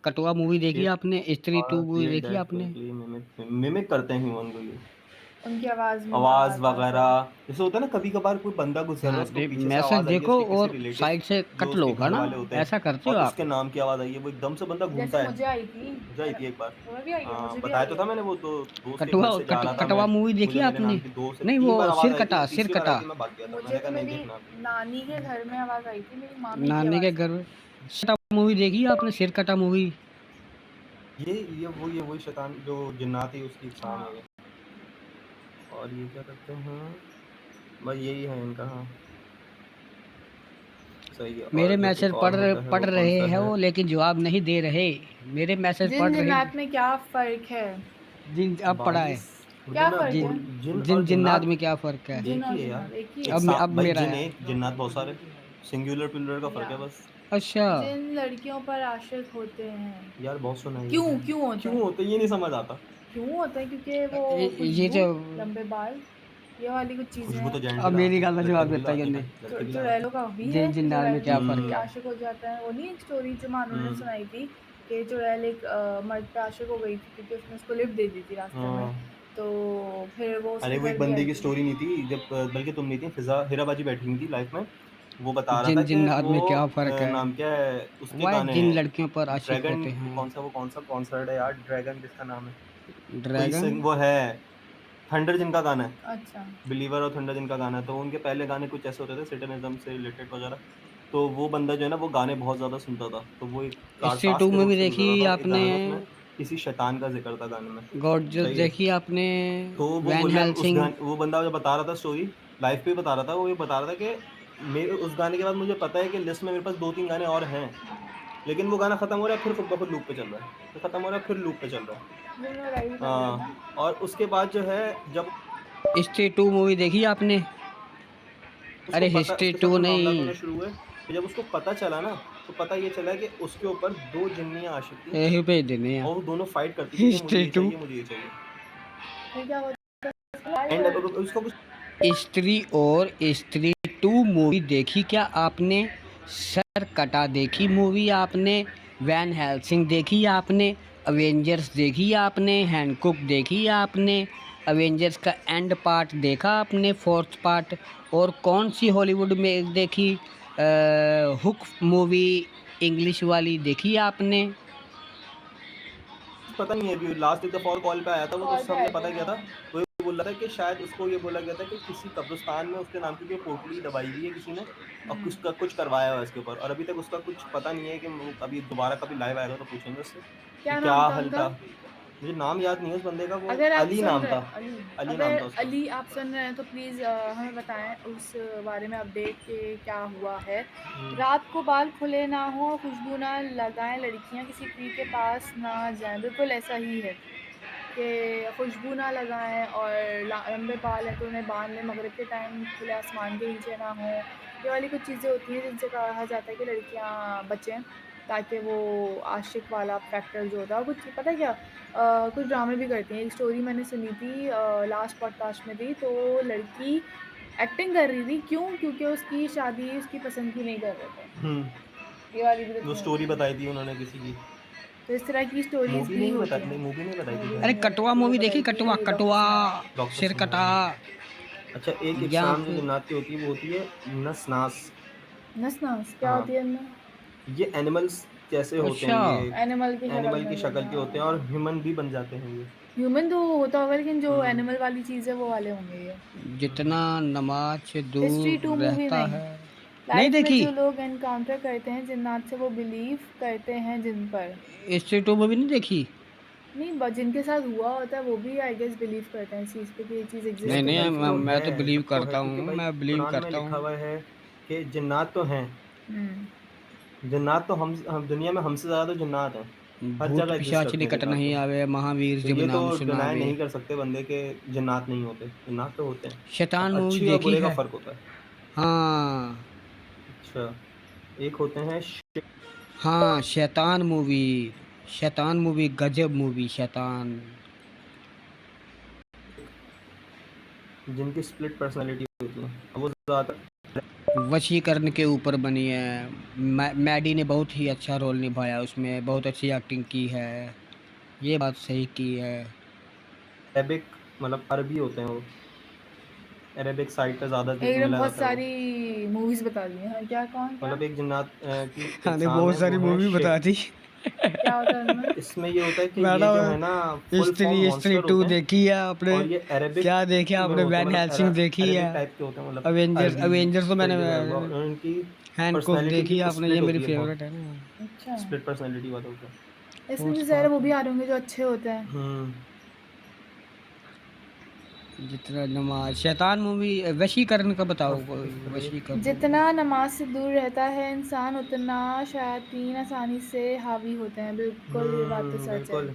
कटुआ मूवी देखी शेप आपने? स्त्री टू मूवी क्रिएट देखी दैट आपने? क्विकली मिमिक करते हैं ह्यूमन को, ये उनकी आवाज़ में आवाज़ बात से। वगैरह। जैसे होता है ना कभी कभार कोई बंदा गुजर रहा है, हाँ, उसको पीछे से मैसेज आवाज़ आई है देखो उसके किसी और रिलेटिव साइड से जो कट लो उसके का घर ना, वाले होते हैं, ऐसा करते और हो आप? उसके नाम की आवाज़ आई है, वो एकदम से बंदा घूमता जैसे है। मुझे आई थी। मुझे आई थी एक बार, तुम्हें भी आई है, मुझे भी बताया आई तो है। था मैंने, वो दो दोस्त के घर से जा रहा था कटवा मैं, मूवी देखी मुझे मेरे आपने? नाम की 2 से नहीं, 3 बार वो आवाज़ आई थी, सिर तीसरी बार आई कटा। थी मैं भाग गया था, मुझे मैंने कहा तो नहीं मेरी देखना अब। नानी के घर में आवाज़ आई थी, मेरी मामी की नानी के आवाज़ घर में। में सिर मूवी देखी आपने? सिर कटा मूवी। ये वही शैतान जो जिन्नात है उसकी इकसाम है हाँ। ये। और ये क्या करते हैं, बस यही है इनका, हाँ सही है। और मेरे जो मैसेज एक और होता है पढ़ वो कौन रहे सा हैं है, वो, लेकिन जवाब नहीं दे रहे। मेरे मैसेज जिन पढ़ रहे। जिन्नात में क्या फ़र्क है? जिन अब पढ़ा है। 22 क्या ना फ़र्क जिन है? जिन और जिन जिन्नात जिन्नात में क्या फ़र्क है? एक जिन और ही है यार। जिन्नात एक ही एक है। सा अब भाई मेरा जिन है। एक, जिन्नात बहुत सारे। सिंगुलर प्लुरल का फ़र्क या है बस। अच्छा। जिन लड़कियों पर आशिक होते हैं। यार बहुत सुना है ये। क्यों क्यों होते क्यों हैं? होता है ये नहीं समझ आता। क्यों होता है? क्योंकि वो ये खुशबू, जो लंबे बाल, ये वाली कुछ चीज़ें खुशबू हैं। तो जेंट्स अब भी मेरी लगाते गल हैं, का लड़के जवाब भी देता ही लगाते उन्हें। हैं, लड़के भी लगाते चुड़ैलों हैं। का भी है जिन कि जिन्नात में चुड़ैल क्या एक मर्द फ़र्क पे है? आशिक हो जाता है। वो नहीं एक स्टोरी जो मानू ने हुँ, सुनाई थी कि चुड़ैल एक मर्द पे आशिक हो गई थी क्योंकि उसने उसको लिफ्ट दे दी थी रास्ते में। हाँ। तो फिर वो अरे उसके वो घर एक भी बंदे आई की थी। स्टोरी नहीं थी जब बल्कि तुम नहीं थी, फिज़ा हीराबाजी बैठी हुई थी लाइफ में। वो बता रहा था जिन कि जिन्नात वो में क्या फ़र्क है? नाम क्या है उसके वह गाने जिन हैं, लड़कियों पर आशिक ड्रैगन होते हैं। कौन-सा कॉन्सर्ट है यार, ड्रैगन जिसका नाम है? कोई ड्रैगन? सिंग वो है, थंडर जिनका गाना है। अच्छा। बिलीवर और थंडर जिनका गाना है, तो उनके पहले गाने कुछ ऐसे होते थे सैटानिज़्म से रिलेटेड वगैरह। तो वो बंदा जो है ना वो गाने बहुत ज़्यादा सुनता था। तो वो एक हिस्ट्री कारसास 2 के में रूप भी से देखी गुज़र रहा था। एक आपने? गाने में उसमें किसी शैतान का ज़िक्र था गाने में। गॉडजिल सही है। देखी आपने? तो वो वैन बोला उस हेल्सिंग? गान वो बंदा जो बता रहा था स्टोरी, लाइव पे ही बता रहा था, वो ये बता रहा था कि मेरे उस गाने के बाद मुझे पता है कि लिस्ट में मेरे पास 2-3 गाने और हैं। लेकिन वो गाना खत्म हो रहा है, फिर खुद ब खुद लूप पे चल रहा है। फिर खत्म हो रहा है, फिर लूप पे चल रहा है। दोनों राइट लग रहा था। और उसके बाद जो है जब हिस्ट्री 2 मूवी देखी आपने? उसको अरे पता हिस्ट्री उसके साथ 2 जो मामलात नहीं, होने शुरू हुए, तो जब उसको पता चला ना, तो पता ये चला कि उसके ऊपर 2 जिन्नियाँ आशिक़ थीं यही भेज देने हैं। और वो दोनों फाइट करती थी कि मुझे हिस्ट्री ये 2। चाहिए, मुझे ये चाहिए। फिर क्या हुआ? एंड अब उसका कुछ स्त्री और स्त्री 2 मूवी देखी क्या आपने? सर कटा देखी मूवी आपने? वैन हेल्सिंग देखी आपने? अवेंजर्स देखी आपने? हैंडकुक देखी आपने? अवेंजर्स का एंड पार्ट देखा आपने, 4th पार्ट? और कौन सी हॉलीवुड में देखी? हुक मूवी इंग्लिश वाली देखी आपने? पता नहीं है, अभी लास्ट एक दफ़ा और कॉल पे आया था वो, तो कॉल उससे पे हमने आए थे, पता किया था। हाँ। वो ये बोल रहा था कि शायद उसको ये बोला गया था कि किसी कब्रिस्तान में उसके नाम की कोई पोटली दबाई हुई है किसी ने और हुँ। उसका कुछ करवाया हुआ है इसके ऊपर, और अभी तक उसका कुछ पता नहीं है कि वो अभी दोबारा कभी लाइव आएगा तो पूछेंगे उससे कि क्या क्या नाम था हल उनका? था। मुझे नाम याद नहीं है उस बंदे का, वो अगर आप अली सुन नाम रहे था। हैं अली, अली नाम अगर था उसका। अली आप सुन रहे हैं तो प्लीज़ हमें बताएँ उस बारे में अपडेट कि क्या हुआ है। हुँ। रात को बाल खुले ना हों, खुशबू ना लगाएँ, लड़कियाँ किसी पीर के पास ना जाएँ। बिल्कुल ऐसा ही है कि खुशबू ना लगाएँ और लंबे बाल हैं तो उन्हें बाँध लें, मगरिब के टाइम खुले आसमान के नीचे ना हों। ये वाली कुछ चीज़ें होती हैं जिनसे कहा जाता है कि लड़कियाँ बचें, ताकि वो आशिक वाला फैक्टर जो होता है, कुछ पता है क्या, कुछ ड्रामे भी करती हैं। एक स्टोरी मैंने सुनी थी लास्ट पॉडकास्ट में थी, तो लड़की एक्टिंग कर रही थी, क्यों? क्योंकि उसकी शादी उसकी पसंद की नहीं कर रहे थे। हुँ। ये वाली भी तो वो थी स्टोरी मूवी। बताई थी उन्होंने किसी की। तो इस तरह की स्टोरीज़ भी होती हैं। मूवी नहीं बताई थी मूवी अरे शायद। नहीं कटवा बताई थी, वो मूवी देखी? बताई कटवा थी डॉक्टर कटवा, सिनारा। डॉक्टर सिर कटा, सिनारा। अच्छा, एक या इकसाम जो फिर जन्नात की होती है वो होती है नस-नास। नस-नास क्या हाँ। होती है इनमें? ये एनिमल्स जैसे होते हैं अच्छा। ये, एनिमल की शक्ल एनिमल में की हो शक्ल जाते के हैं, होते हैं और ह्यूमन भी बन जाते हैं ये। ह्यूमन तो होता होगा लेकिन जो हुँ, एनिमल वाली चीज़ है वो वाले होंगे ये। हुँ। जितना नमाज से हिस्ट्री दूर 2 मूवी रहता नहीं। है। नहीं लाइफ में देखी? जो लोग एनकाउंटर करते हैं जिन्नात से वो बिलीव करते हैं जिन पर। स्त्री 2 मूवी नहीं देखी? नहीं जिनके साथ हुआ होता है वो भी आई गेस बिलीव करते हैं इस चीज़ पे कि ये चीज़ नहीं एग्ज़िस्ट नहीं, करती है। मैं तो बिलीव शक तो है करता क्योंकि हूँ, भाई मैं बिलीव कुरान में करता लिखा हूँ। हुआ है कि जिन्नात तो हैं। हुँ। जिन्नात तो हम दुनिया में हमसे ज़्यादा तो जिन्नात हैं। हर भूत जगह एग्ज़िस्ट पिशाच करते हैं निकट जिन्नात नहीं तो। आवे, महावीर तो जब ये तो नाम डिनाय सुनावे। नहीं कर सकते बंदे के जिन्नात नहीं होते। जिन्नात तो होते हैं। शैतान अब मूवी अच्छी और देखी बुरे का है? फ़र्क होता है। हाँ। अच्छा, एक होते हैं हाँ, शैतान मूवी गजब मूवी शैतान। जिनकी स्प्लिट पर्सनैलिटी होती है। अब वो ज़्यादातर वशीकरण के ऊपर बनी है। मैडी ने बहुत ही अच्छा रोल निभाया उसमें, बहुत अच्छी एक्टिंग की है। ये बात सही की है। अरेबिक मतलब अरबी होते हैं वो। अरेबिक साइड पे ज़्यादा एकदम मिला बहुत जाता है वो। सारी मूवीज़ बता दी हैं। हाँ, क्या कौन क्या? मतलब एक जिन्नात की हाँ, इकसाम बहुत है, वो सारी है मूवी बता दी। क्या होता है उनमें? इसमें ये होता है कि ये जो है ना मैडम, फुल फॉर्म स्त्री मॉन्स्टर 2 होते हैं देखी है आपने? और ये अरेबिक क्या देखी में आपने? होते हैं, वैन मतलब हेल्सिंग देखी है? अरेबिक टाइप के होते हैं, मतलब अवेंजर्स अरबी अवेंजर्स तो मैंने, तरीके का लड़का, और उनकी हैंडकुक पर्सनैलिटी देखी भी है आपने? ये स्प्लिट मेरी होती है बहुत। फेवरेट है ना। अच्छा। स्प्लिट पर्सनैलिटी वाले होते हैं। इसमें भी फोर्थ ज़ाहिर है वो पार्ट। भी आ रहे होंगे जो अच्छे होते हैं। जितना नमाज शैतान मूवी वशीकरण का बताओ कोई, वशीकरण। जितना नमाज से दूर रहता है इंसान उतना शयातीन आसानी से हावी होते हैं। बिल्कुल ये बात तो सच है। बिल्कुल।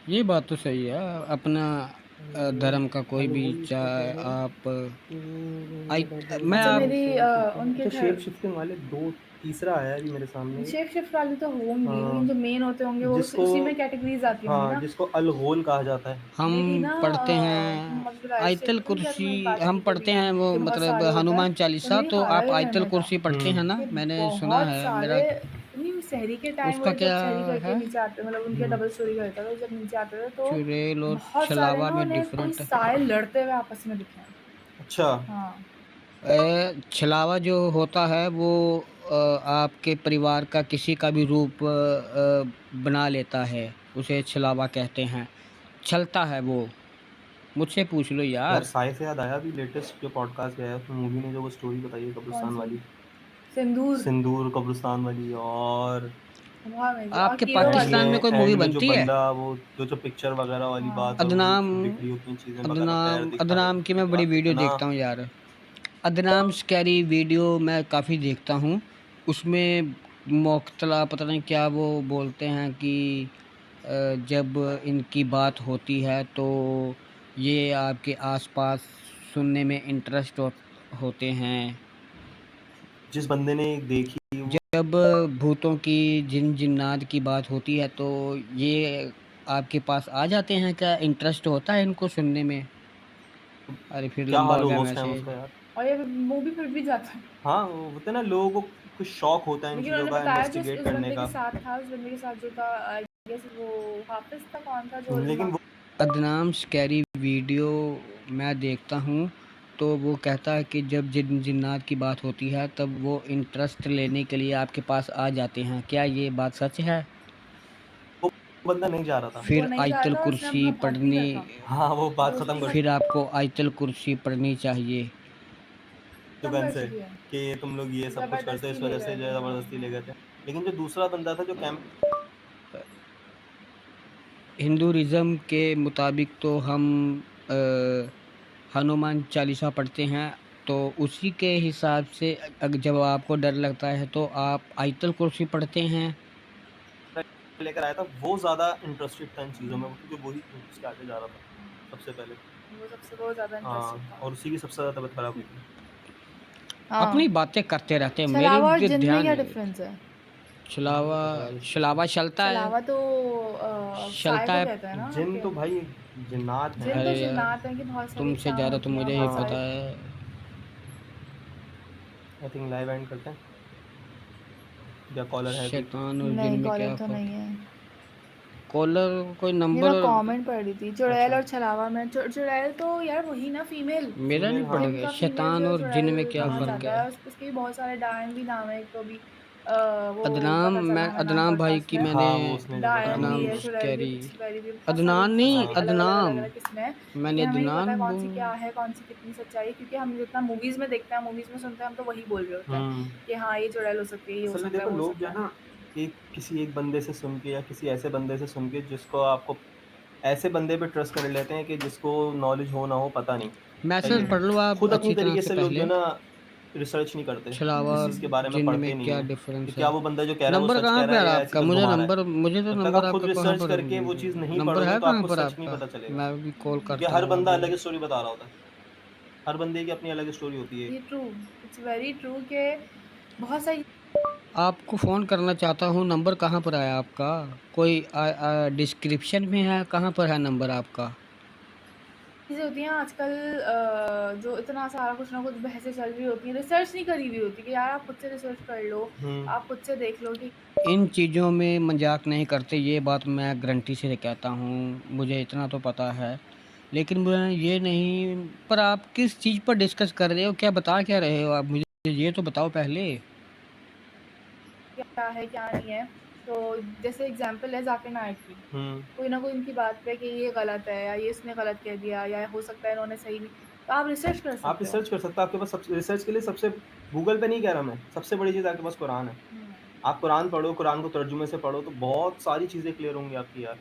ये बात तो सही है। अपना धर्म का कोई भी अनहोली इसका क्या चाहे है? आप आई मैं अच्छा आप मेरी उनके अच्छा, घर शेप शिफ्टिंग वाले दो तीसरा आया है अभी मेरे सामने। शेप शिफ्ट वाली तो होंगी, लेकिन हाँ, जो मेन होते होंगे वो जिसको उसी में कैटेगरीज आती होंगी हाँ, ना। जिसको अल होल कहा जाता है। हम मेरी ना पढ़ते हैं मोहम्मद बुलाए से आयतल पता नहीं शायद कुर्सी, मैंने बात हम की थी पढ़ते अभी हैं वो कि बहुत मतलब सारे होता है। हनुमान तो चालीसा, मेरी तो खाला आप के घर आयतल में था कुर्सी पढ़ते हैं ना? कि मैंने सुना बहुत है मेरा। सारे नहीं शहरी के टाइम उसका वो जब क्या शहरी करके है? नीचे आते मतलब उनके हम्म। डबल स्टोरी घर था तो जब नीचे आते थे तो चुड़ैल और बहुत सारे छलावा ना में उन्हें कोई डिफरेंट है। साए लड़ते हुए आपस में दिखे हैं। अच्छा। हाँ छलावा जो होता है वो आपके परिवार का किसी का भी रूप बना लेता है, उसे छलावा कहते हैं। छलता है वो। मुझसे पूछ लो यार यार। साय से याद आया, अभी लेटेस्ट जो पॉडकास्ट गया है उसमें मूवी ने जो वो स्टोरी बताई है कौन कब्रिस्तान सी वाली, सिंदूर सिंदूर कब्रिस्तान वाली, और बहुत अमेजिंग और आपके कीड़ों एंड वाली। पाकिस्तान में में कोई मूवी एंड में जो बनती है? बंदा वो जो पिक्चर वगैरह वाली हाँ बात है, वो अदनाम बिखरी होती हैं चीजें वगैरह, पैर अदनाम दिखाए अदनाम की मैं बड़ी यार वीडियो कितना। देखता हूँ यार। अदनाम स्कैरी वीडियो मैं काफ़ी देखता हूँ। उसमें मुख्तला पता नहीं क्या वो बोलते हैं कि जब इनकी बात होती है तो ये आपके आसपास सुनने में इंटरेस्ट होते हैं। जिस बंदे ने देखी वो जब भूतों की जिन्नात की बात होती है तो ये आपके पास आ जाते हैं, क्या इंटरेस्ट होता है इनको सुनने में? अरे फिर क्या लंबा हाल हो गया होगा उस टाइम मैसेज। उसका यार। और ये मूवी फिर भी जाता है। हाँ, वो होता है ना, लोगों को कुछ शौक होता है इन लेकिन चीजों उन्होंने का बताया जो इन्वेस्टिगेट उस करने बंदे के का। साथ था उस बंदे के साथ जो था आई गेस वो हाफिज था कौन था जो लेकिन वो अदनाम स्कैरी वीडियो मैं देखता हूँ तो वो कहता है कि जब जिन्नात की बात होती है तब वो इंटरेस्ट लेने के लिए आपके पास आ जाते हैं। क्या ये बात सच है? वो बंदा नहीं जा रहा था। वो फिर नहीं जा रहा आयतल था उसने कुर्सी अपना भाग भी पढ़नी लिया था हाँ, वो बात और खत्म उसकी कर फिर आपको आयतल कुर्सी पढ़नी चाहिए। जो खत्म गन कर से चुकी है कि तुम लोग ये सब कुछ करते हो जबरदस्ती इस ले वजह से गए जो थे है हाँ जबरदस्ती ले हाँ गए थे। लेकिन जो दूसरा बंदा था जो कैंप हिंदुइज़्म के मुताबिक तो हम अ, हनुमान चालीसा पढ़ते हैं, तो उसी के हिसाब से जब आपको डर लगता है तो आप आयतल कुर्सी पढ़ते हैं। लेकर आया था वो ज्यादा इंटरेस्टेड था इन चीजों में, क्योंकि वही उसके आगे जा रहा था सबसे पहले। वो सबसे बहुत ज्यादा इंटरेस्टेड हाँ, था और उसी की सबसे ज्यादा तबीयत खराब हुई थी। अपनी हाँ बातें करते रहते हैं, मेरी छलावा और भी जिन में ध्यान क्या नहीं देते। डिफरेंस है नहीं छलावा पता यार इसका। छलावा चलता है। छलावा तो साय चलता को है। कहते हैं ना जिन आपके तो भाई जिन्नात जिन हैं। तो अरे यार, जिन्नात हैं कि बहुत सारी तुमसे इच्छाएं ज़्यादा तो होती हैं मुझे ही बहुत हाँ, पता सारे है। आई थिंक लाइव एंड करते हैं, या कॉलर है कोई। शैतान और जिन नहीं में कॉलर क्या तो नहीं फ़र्क? है कॉलर कोई नहीं नंबर मैं और कमेंट पढ़ रही थी चुड़ैल अच्छा, और छलावा में चुड़ैल तो यार वही ना फीमेल मेरा नहीं फीमेल पड़ हाँ। जिन गया। का फीमेल शैतान जो है और जिन में चुड़ैल क्या कहा फ़र्क हम्म। जाता है? है उसके भी बहुत सारे डायन भी नाम है एक तो भी वो अदनाम पता चला मैं हमें नाम अदनाम भाई पॉडकास्ट की में मैंने हाँ, वो उसने जो बताया डायन वो भी भी है अदनाम बहुत। चुड़ैल भी स्कैरी है पिछवाड़ी भी है बहुत सारी अदनान नहीं सारी हाँ, अलग अलग अलग अदनाम अलग किस्में हैं मैंने लेकिन हमें ये पता है अदनान कौन सी क्या है कौन सी कितनी सच्चाई है क्योंकि हम जितना मूवीज में देखते हैं मूवीज में सुनते हैं हम तो वही बोल रहे होते हैं हम्म। कि हाँ ये चुड़ैल हो सकती है ये हो असल में सकता है देखो, वो हो लोग जो सकता है है ना, किसी एक बंदे से सुन के या किसी ऐसे बंदे से सुन के जिसको आपको ऐसे बंदे पे ट्रस्ट कर लेते हैं कि जिसको नॉलेज हो ना हो पता नहीं। सही मैसेज है। पढ़ लो आप खुद अपनी अच्छी तरह तरीके से से लोग जो पहले। है ना रिसर्च नहीं करते, छलावा इस और चीज़ के बारे में जिन में पढ़ते नहीं क्या है कि डिफरेंस क्या है? वो बंदा जो कह रहा है वो नंबर सच कहाँ कह रहा पर है है या ऐसे आपका? बस मुझे घुमा रहा है। नंबर मुझे तो जब तक नंबर आप खुद आपका कहाँ रिसर्च पर? करके वो चीज़ नहीं नंबर है पढ़ोगे तो कहाँ आपको पर सच नहीं आपका? पता चलेगा। मैं भी कॉल क्योंकि करता हर हूँ बंदा अभी। अलग स्टोरी बता रहा होता है, हर बंदे की अपनी अलग स्टोरी होती है। ये ट्रू इट्स वेरी ट्रू के बहुत सारी आपको फ़ोन करना चाहता हूँ, नंबर कहाँ पर है आपका? कोई डिस्क्रिप्शन में है? कहाँ पर है नंबर आपका? चीज़ें होती हैं आजकल जो इतना सारा कुछ ना कुछ बहसें चल रही होती हैं रिसर्च नहीं करी हुई होती कि यार आप खुद से रिसर्च कर लो हम्म। आप खुद से देख लो कि इन चीज़ों में मजाक नहीं करते, ये बात मैं गारंटी से कहता हूँ, मुझे इतना तो पता है। लेकिन मुझे ये नहीं, पर आप किस चीज़ पर डिस्कस कर रहे हो? क्या बता क्या रहे हो आप? मुझे ये तो बताओ पहले। क्या है क्या नहीं है तो जैसे एग्जांपल है जाकिर नायक की हम्म। कोई ना कोई उनकी बात पे कि ये गलत है या ये इसने गलत कह दिया या हो सकता है इन्होंने सही नहीं तो आप रिसर्च कर आप सकते हो रिसर्च कर सकते हो, आपके पास रिसर्च के लिए सबसे गूगल पे नहीं कह रहा मैं, सबसे बड़ी चीज़ आपके पास कुरान है। हम्म, आप कुरान पढ़ो, कुरान को तर्जुमे से पढ़ो तो बहुत सारी चीज़ें क्लियर होंगी आपकी यार।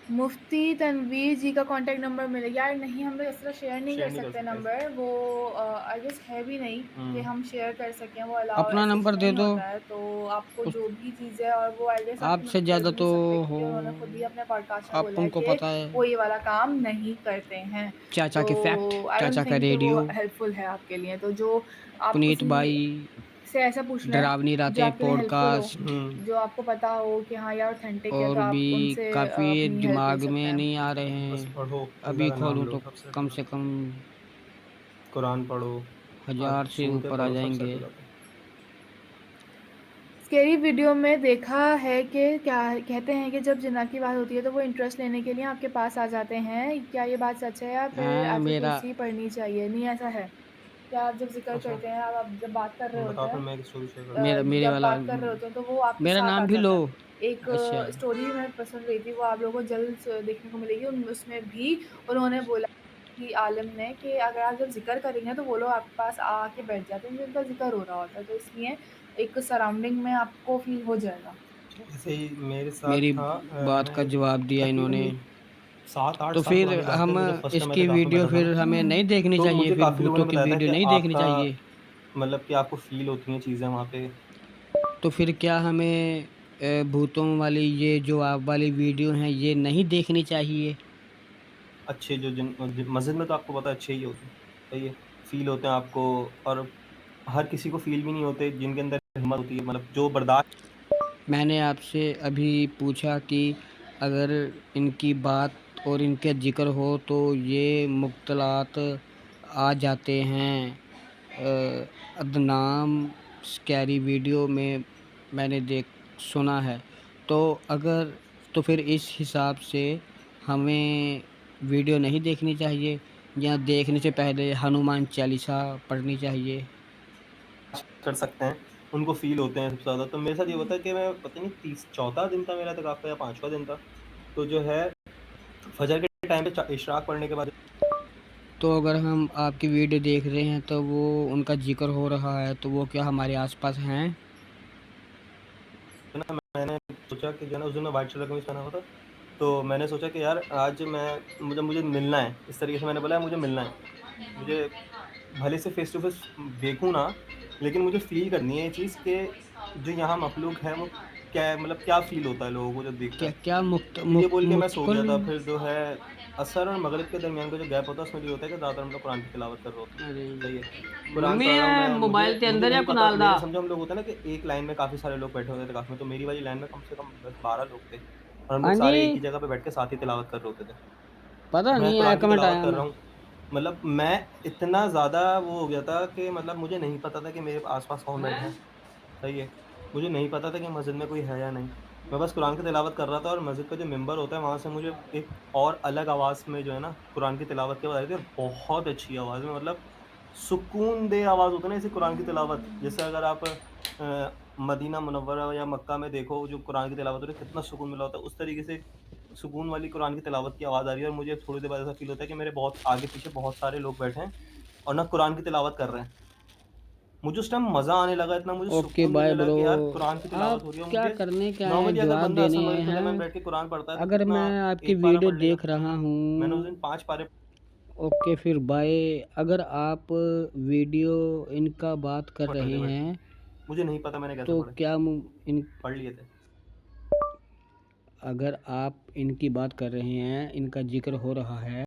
मुफ्ती तनवीर जी का कॉन्टैक्ट नंबर मिलेगा यार? नहीं, हम लोग इस तरह शेयर नहीं शेयर कर नहीं कर सकते सकते। नंबर, वो आई गेस है भी नहीं कि हम शेयर कर सकें, वो अलाउ अपना ऐसे नंबर दे नहीं दो। होता है। तो आपको उस जो भी चीज़ है, और वो आई गेस आपकी आपसे मदद कर ज़्यादा भी तो नहीं सकते, हो, क्योंकि उन्होंने खुद ही अपने पॉडकास्ट में आप बोला है उनको कि पता है। वो ये वाला काम नहीं करते हैं। चाचा तो के फैक्ट, आई चाचा डोंट का थिंक कि वो रेडियो, हेल्पफुल है आपके लिए। तो जो आप पुनीत किसी भाई, से ऐसा पूछना है डरावनी जो रातें आपके लिए हेल्पफुल हो, पॉडकास्ट, जो आपको पता हो कि हाँ, ये ऑथेंटिक है, तो और भी आप उनसे काफ़ी अपनी हेल्प ले दिमाग सकते में हैं। नहीं आ रहे बस हैं। पढ़ो, अल्लाह अभी का नाम खोलूँ लो तो सबसे कम बढ़िया। से कम कुरान पढ़ो, आज 1000 से सुनते ऊपर आ पढ़ो, सब सेट जाएंगे। हो जाता है। स्केरी वीडियो में देखा है कि क्या कहते हैं कि जब जिन्ना की बात होती है तो वो इंटरेस्ट लेने के लिए आपके पास आ जाते हैं। क्या ये बात सच है, या फिर आयatuल मेरा कुर्सी पढ़नी चाहिए? नहीं, ऐसा है। क्या आप जब ज़िक्र अच्छा, करते हैं, आप जब बात कर रहे होते बताओ फिर हैं, मैं एक स्टोरी शेयर करता हूँ। मेरा मेरे जब वाला बात कर रहे होते हैं तो वो आपके मेरा साथ आ नाम भी लो। जाता है। एक अच्छा, स्टोरी मैं पसंद रही थी, वो आप लोगों को जल्द देखने को मिलेगी। उसमें भी उन्होंने बोला कि आलिम ने कि अगर आप जब ज़िक्र करेंगे तो वो लोग आपके पास आके बैठ जाते हैं जिनका ज़िक्र हो रहा होता है। तो इसलिए एक सराउंडिंग में आपको फ़ील हो जाएगा। ऐसे ही मेरे साथ मेरी था। बात मैं का जवाब दिया तकरीबन इन्होंने। ये 7-8 तो साल फिर पुरानी बात है। हम मुझे फर्स्ट टाइम इसकी एतिकाफ़ में वीडियो बैठा था फिर ना, हमें हुँ। नहीं देखनी तो चाहिए, मुझे फिर काफ़ी लोगों भूतों ने की बताया था वीडियो कि नहीं देखनी आपका चाहिए। मतलब कि आपको फ़ील होती हैं चीज़ें वहाँ पे। तो फिर क्या हमें भूतों वाली ये जो आप वाली वीडियो हैं ये नहीं देखनी चाहिए? अच्छे जो मस्जिद में तो आपको पता है अच्छे ही होते हैं, सही है, फ़ील होते हैं आपको। और हर किसी को फ़ील भी नहीं होते जिनके अंदर हिम्मत होती है, मतलब जो बर्दाश्त। मैंने आपसे अभी पूछा कि अगर इनकी बात और इनके ज़िक्र हो तो ये मुख्तलात आ जाते हैं। अदनाम स्कैरी वीडियो में मैंने देख सुना है। तो अगर तो फिर इस हिसाब से हमें वीडियो नहीं देखनी चाहिए, या देखने से पहले हनुमान चालीसा पढ़नी चाहिए? कर सकते हैं, उनको फ़ील होते हैं सबसे ज़्यादा। तो मेरे साथ ये होता है कि मैं पता नहीं तीस चौथा दिन था मेरा एतिकाफ़ का या 5वाँ दिन था, तो जो है फ़जर के टाइम पे इशराक पढ़ने के बाद तो अगर हम आपकी वीडियो देख रहे हैं तो वो उनका ज़िक्र हो रहा है, तो वो क्या हमारे आस-पास हैं? है ना, मैंने सोचा कि जो है ना, उस दिन मैं व्हाइट शर्ट कमीज़ पहना हुआ था, तो मैंने सोचा कि यार आज मुझे मुझे मिलना है। इस तरीके से मैंने बोला मुझे मिलना है। मुझे भले से फ़ेस टू फ़ेस देखूँ ना, लेकिन मुझे फ़ील करनी है ये चीज़ कि जो यहाँ मख़लूक़ है वो क्या, मतलब क्या फ़ील होता है लोगों को जब देखता क्या है। क्या तो ये बोल के मैं सो मुतकुल गया था। फिर जो है असर और मगरिब के दरमियान का जो गैप होता है उसमें ये होता है कि ज़्यादातर हम लोग कुरान की तिलावत कर रहे होते हैं। अरे सही है। कुरान मम्मी पढ़ रहा हूँ है मैं, मोबाइल मुझे के मुझे अंदर या नहीं पता, कुनाल दा? मेरे समझो हम लोग होता है ना कि एक लाइन में काफ़ी सारे लोग बैठे होते थे इत्तेकाफ़ में, तो मेरी वाली लाइन में कम से कम 10-12 लोग थे और हम लोग हाँ जी, सारे एक ही जगह पे बैठ के साथ ही तिलावत कर रहे होते थे। पता मैं नहीं आया कुरान की कमेंट तिलावत आया कर ना। रहा हूँ, मतलब मैं इतना ज़्यादा वो हो गया था कि मतलब मुझे नहीं पता था कि मेरे आस-पास कौन बैठा है। सही है। मुझे नहीं पता था कि मस्जिद में कोई है या नहीं। मैं बस कुरान की तिलावत कर रहा था और मस्जिद का जो मिंबर होता है वहाँ से मुझे एक और अलग आवाज़ में जो है ना कुरान की तिलावत की आवाज़ आ रही थी, और बहुत अच्छी आवाज़ में, मतलब सुकून-दह आवाज़ होती है ना ऐसे कुरान की तिलावत। जैसे अगर आप मदीना मुनव्वरा या मक्का में देखो जो कुरान की तिलावत हो रही है कितना सुकून मिला होता है, उस तरीके से सुकून वाली कुरान की तिलावत की आवाज़ आ रही है और मुझे थोड़ी देर बाद ऐसा फ़ील होता है कि मेरे बहुत आगे-पीछे बहुत सारे लोग बैठे हैं और ना कुरान की तिलावत कर रहे हैं। मुझे उस टाइम मज़ा आने लगा, इतना मुझे ओके सुकून बाय मिलने लगा ब्रो। कि यार कुरान की तिलावत आप हो रही है। और क्या मुझे करने के आए हैं? नॉर्मली अगर जवाब बंदा देने असर आए मगरिब के दरमियान हैं? बैठ के कुरान पढ़ता है तो अगर कितना मैं आपकी 1 पारा वीडियो पढ़ लेगा। देख रहा मैंने उस हूँ, दिन 5 पारे ओके फिर बाय। अगर आप वीडियो इनका बात कर पढ़ रहे के बैठ के। हैं मुझे नहीं पता मैंने कैसे तो पढ़े, क्या इन पढ़ लिए थे। अगर आप इनकी बात कर रहे हैं, इनका ज़िक्र हो रहा है,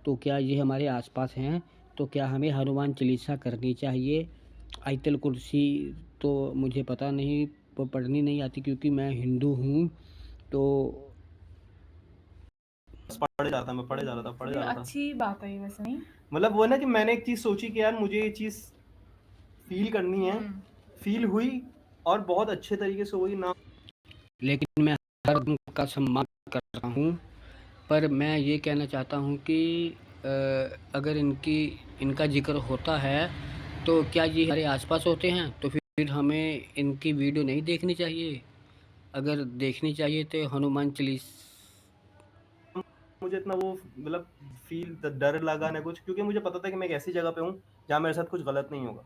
तो क्या ये हमारे आस-पास हैं? तो क्या हमें हनुमान चालीसा करनी चाहिए? आयतुल कुर्सी तो मुझे पता नहीं, पढ़नी नहीं आती क्योंकि मैं हिंदू हूँ। तो बस पढ़े जा रहा था, मैं पढ़े जा रहा था, पढ़े चलिए, जा रहा था। अच्छी बात है ये वैसे नहीं। मतलब वो है ना कि मैंने एक चीज़ सोची कि यार मुझे ये चीज़ फ़ील करनी है, हुँ। फ़ील हुई और बहुत अच्छे तरीके से हुई ना। लेकिन मैं हर धर्म का सम्मान करता हूँ, पर मैं ये कहना चाहता हूँ कि अगर इनका ज़िक्र होता है, तो क्या ये हमारे आस-पास होते हैं? तो फिर हमें इनकी वीडियो नहीं देखनी चाहिए? अगर देखनी चाहिए तो हनुमान चालीस मुझे इतना वो मतलब फ़ील डर लगा ना कुछ, क्योंकि मुझे पता था कि मैं एक ऐसी जगह पे हूँ जहाँ मेरे साथ कुछ गलत नहीं होगा।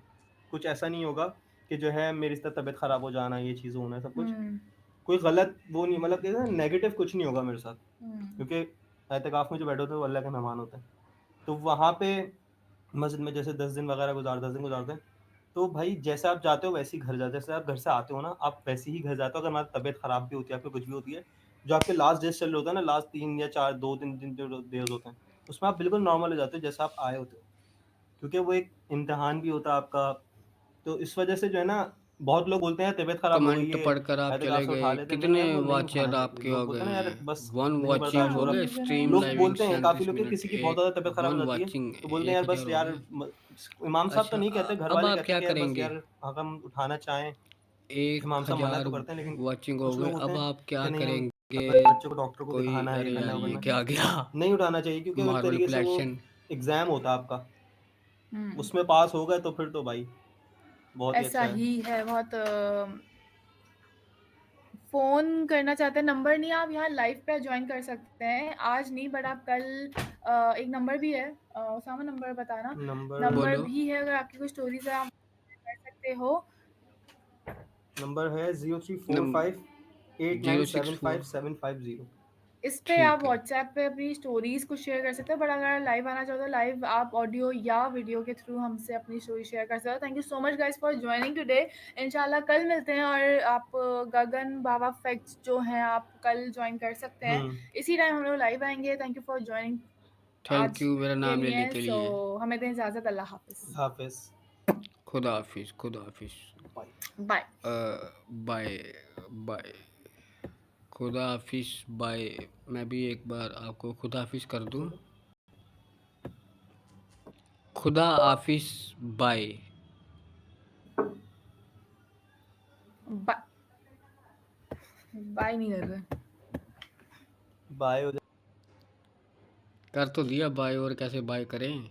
कुछ ऐसा नहीं होगा कि जो है मेरी तबीयत ख़राब हो जाना, ये चीज़ होना, सब कुछ। हुँ। कोई गलत वो नहीं, मतलब कहते हैं नेगेटिव कुछ नहीं होगा मेरे साथ, हम्म, क्योंकि एहतिकाफ में जो बैठे होते हैं वो अल्लाह के मेहमान होते हैं। तो वहाँ पे मस्जिद में जैसे 10 दिन वगैरह 10 दिन गुजारते हैं, तो भाई जैसे आप जाते हो वैसे ही घर जाते हो, जैसे आप घर से आते हो ना आप वैसे ही घर जाते हो। अगर हमारी तबीयत ख़राब भी होती है, आपको कुछ भी होती है, जो आपके लास्ट डेज़ चल रहे होते हैं ना, लास्ट 3 या 4 2-3 दिन जो डेज़ होते हैं, उसमें आप बिल्कुल नॉर्मल हो जाते हो जैसे आप आए होते हो। क्योंकि वो एक इम्तिहान भी होता है आपका, तो इस वजह से जो है ना, बहुत लोग बोलते हैं तबीयत ख़राब हो गई कमेंट है, पढ़कर आप एहतिकाफ चले से उठा गए, लेते हैं। नहीं कितने यार, वो नहीं उठाना वॉचर चाहिए। आपके लोग हो बोलते हैं ना यार गए? बस वन नहीं वॉचिंग बर्दाश्त हो हो अच्छा, रहा। गए, मुझे स्ट्रीम नहीं। लोग लाइविंग बोलते हैं, काफ़ी 37 लोग के मिनट, किसी की बहुत ज़्यादा तबीयत ख़राब वन हो जाती है, वॉचिंग तो बोलते हैं यार बस 1000 हो यार गए। इमाम साहब तो अच्छा, नहीं कहते, घर अब वाले आप कहते हैं क्या कि यार बस करेंगे? यार अगर हम उठाना चाहें, एक इमाम साहब मना तो हजार करते हैं, लेकिन वॉचिंग हो कुछ गए, लोग होते अब हैं आप क्या कि नहीं हम करेंगे? अपने बच्चे को डॉक्टर को कोई, दिखाना है, ये अरे करना यार है, वो ये करना क्या है। गया? नहीं उठाना चाहिए, क्योंकि वो एक मार्बल तरीके से वो कलेक्शन। एग्ज़ाम होता है आपका, हम्म, उसमें पास हो गए तो फिर तो भाई बहुत ही ऐसा अच्छा है। ही है बहुत। फ़ोन करना चाहते हैं, नंबर नहीं, आप यहाँ लाइव पे जॉइन कर सकते हैं। आज नहीं बट आप कल एक नंबर भी है, उसामा नंबर बताना। नंबर नंबर बोलो। भी है, अगर आपकी कोई स्टोरीज़ है आप कर सकते हो। नंबर है नम 064। 0345897550। इस पे आप ठीक है। व्हाट्सएप पे अपनी स्टोरीज़ को शेयर कर सकते हो, बट अगर लाइव आना चाहो तो लाइव आप ऑडियो या वीडियो के थ्रू हमसे अपनी स्टोरी शेयर कर सकते हो। Thank you so much guys for joining today. इंशाल्लाह कल मिलते हैं, और आप गगन बाबा फैक्ट्स जो हैं आप कल जॉइन कर सकते हैं। इसी टाइम हम लोग लाइव आएँगे। Thank you for joining thank आज यू मेरा के नाम लेने लिए। के सो लिए। हमें दें इजाज़त। अल्लाह हाफ़िज़। हाफिज़। खुदा हाफिज, खुदा हाफिज। बाय। बाय। Bye bye. खुदा हाफिज बाय। मैं भी एक बार आपको खुदा हाफिज कर दूं। खुदा हाफिज बाय। बाय बाय नहीं कर रहे। बाय हो कर तो दिया बाय, और कैसे बाय करें?